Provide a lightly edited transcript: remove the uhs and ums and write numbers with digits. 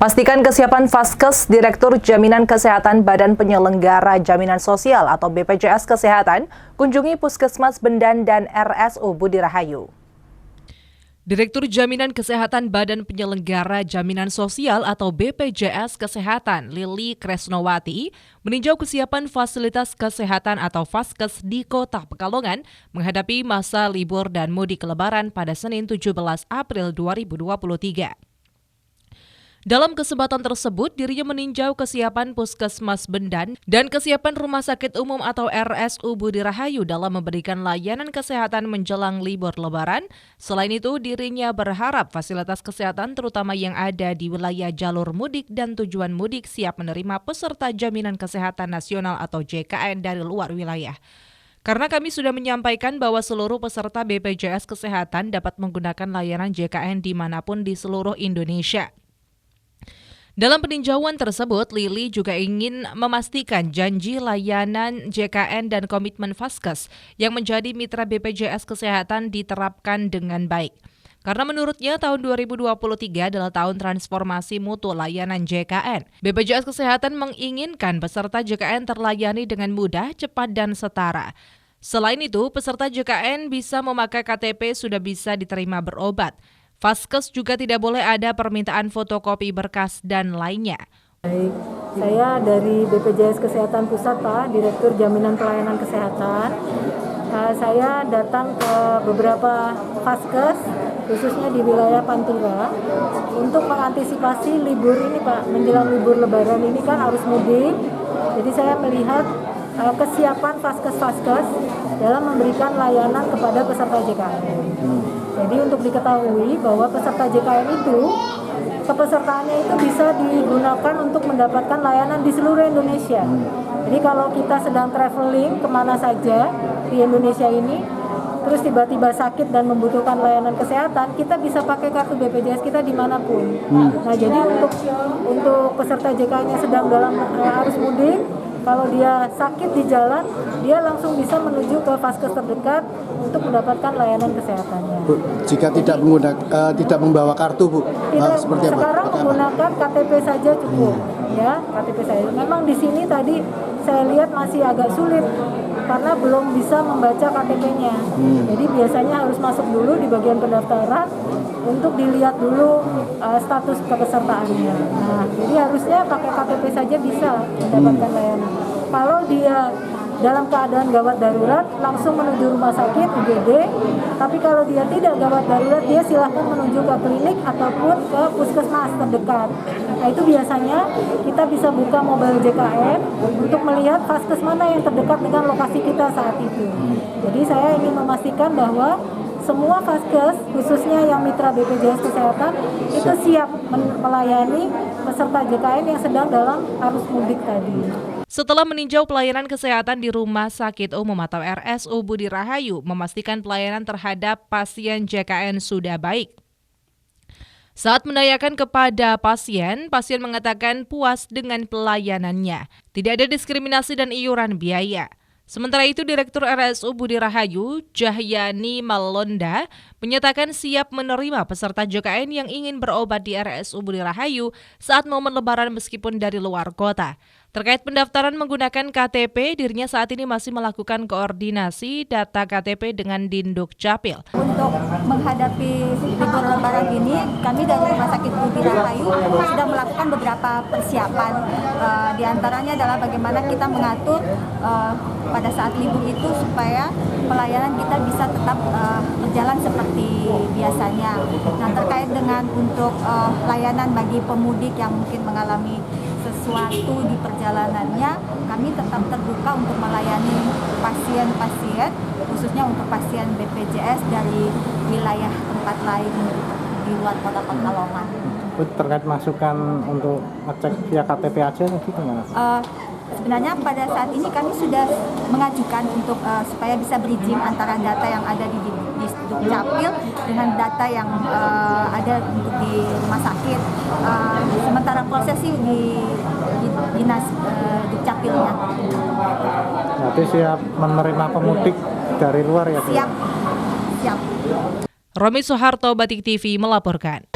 Pastikan kesiapan Vaskes, Direktur Jaminan Kesehatan Badan Penyelenggara Jaminan Sosial atau BPJS Kesehatan, kunjungi Puskesmas Bendan dan RSU Budi Rahayu. Direktur Jaminan Kesehatan Badan Penyelenggara Jaminan Sosial atau BPJS Kesehatan, Lili Kresnowati, meninjau kesiapan fasilitas kesehatan atau Vaskes di Kota Pekalongan menghadapi masa libur dan mudik Lebaran pada Senin 17 April 2023. Dalam kesempatan tersebut, dirinya meninjau kesiapan Puskesmas Bendan dan kesiapan Rumah Sakit Umum atau RSU Budi Rahayu dalam memberikan layanan kesehatan menjelang libur Lebaran. Selain itu, dirinya berharap fasilitas kesehatan terutama yang ada di wilayah jalur mudik dan tujuan mudik siap menerima peserta Jaminan Kesehatan Nasional atau JKN dari luar wilayah. Karena kami sudah menyampaikan bahwa seluruh peserta BPJS Kesehatan dapat menggunakan layanan JKN dimanapun di seluruh Indonesia. Dalam peninjauan tersebut, Lili juga ingin memastikan janji layanan JKN dan komitmen Vaskes yang menjadi mitra BPJS Kesehatan diterapkan dengan baik. Karena menurutnya tahun 2023 adalah tahun transformasi mutu layanan JKN. BPJS Kesehatan menginginkan peserta JKN terlayani dengan mudah, cepat, dan setara. Selain itu, peserta JKN bisa memakai KTP sudah bisa diterima berobat. Vaskes juga tidak boleh ada permintaan fotokopi berkas dan lainnya. Baik, saya dari BPJS Kesehatan Pusat, Pak, Direktur Jaminan Pelayanan Kesehatan. Saya datang ke beberapa Vaskes, khususnya di wilayah Pantura, untuk mengantisipasi libur ini, Pak. Menjelang libur Lebaran ini kan arus mudik, jadi saya melihat kesiapan Vaskes-Vaskes dalam memberikan layanan kepada peserta JKN. Jadi untuk diketahui bahwa peserta JKN itu, kepesertaannya itu bisa digunakan untuk mendapatkan layanan di seluruh Indonesia. Jadi kalau kita sedang traveling kemana saja di Indonesia ini, terus tiba-tiba sakit dan membutuhkan layanan kesehatan, kita bisa pakai kartu BPJS kita dimanapun. Nah jadi untuk peserta JKN yang sedang dalam arus mudik, kalau dia sakit di jalan, dia langsung bisa menuju ke Vaskes terdekat untuk mendapatkan layanan kesehatannya. Bu, jika tidak membawa kartu, Bu, seperti apa? Sekarang menggunakan KTP saja cukup, ya, KTP saja. Memang di sini tadi saya lihat masih agak sulit karena belum bisa membaca KTP-nya. Jadi biasanya harus masuk dulu di bagian pendaftaran untuk dilihat dulu status kepesertaannya. Nah, jadi harusnya pakai KTP saja bisa mendapatkan layanan. Kalau dia dalam keadaan gawat darurat, langsung menuju rumah sakit, UGD. Tapi kalau dia tidak gawat darurat, dia silahkan menuju ke klinik ataupun ke puskesmas terdekat. Nah itu biasanya kita bisa buka mobile JKN untuk melihat Vaskes mana yang terdekat dengan lokasi kita saat itu. Jadi saya ingin memastikan bahwa semua Vaskes, khususnya yang mitra BPJS Kesehatan, itu siap melayani peserta JKN yang sedang dalam arus mudik tadi. Setelah meninjau pelayanan kesehatan di Rumah Sakit Umum atau RSU Budi Rahayu, memastikan pelayanan terhadap pasien JKN sudah baik. Saat menanyakan kepada pasien, pasien mengatakan puas dengan pelayanannya. Tidak ada diskriminasi dan iuran biaya. Sementara itu, Direktur RSU Budi Rahayu, Jahyani Malonda, menyatakan siap menerima peserta JKN yang ingin berobat di RSU Budi Rahayu saat momen Lebaran meskipun dari luar kota. Terkait pendaftaran menggunakan KTP, dirinya saat ini masih melakukan koordinasi data KTP dengan Dinduk Capil. Untuk menghadapi libur Lebaran ini, kami dari Rumah Sakit Budi Rahayu sudah melakukan beberapa persiapan. Di antaranya adalah bagaimana kita mengatur pada saat libur itu supaya pelayanan kita bisa tetap berjalan seperti biasanya. Nah, terkait dengan untuk layanan bagi pemudik yang mungkin mengalami sesuatu di perjalanannya, kami tetap terbuka untuk melayani pasien-pasien, khususnya untuk pasien BPJS dari wilayah tempat lain di luar Kota Pekalongan. Terkait masukan untuk ngecek via KTP aja nanti gimana? Sebenarnya pada saat ini kami sudah mengajukan untuk supaya bisa bridging antara data yang ada di Dukcapil dengan data yang ada untuk di rumah sakit. Sementara proses sih di dinas Dukcapilnya. Berarti siap menerima pemudik dari luar ya? Siap. Romi Soeharto, Batik TV melaporkan.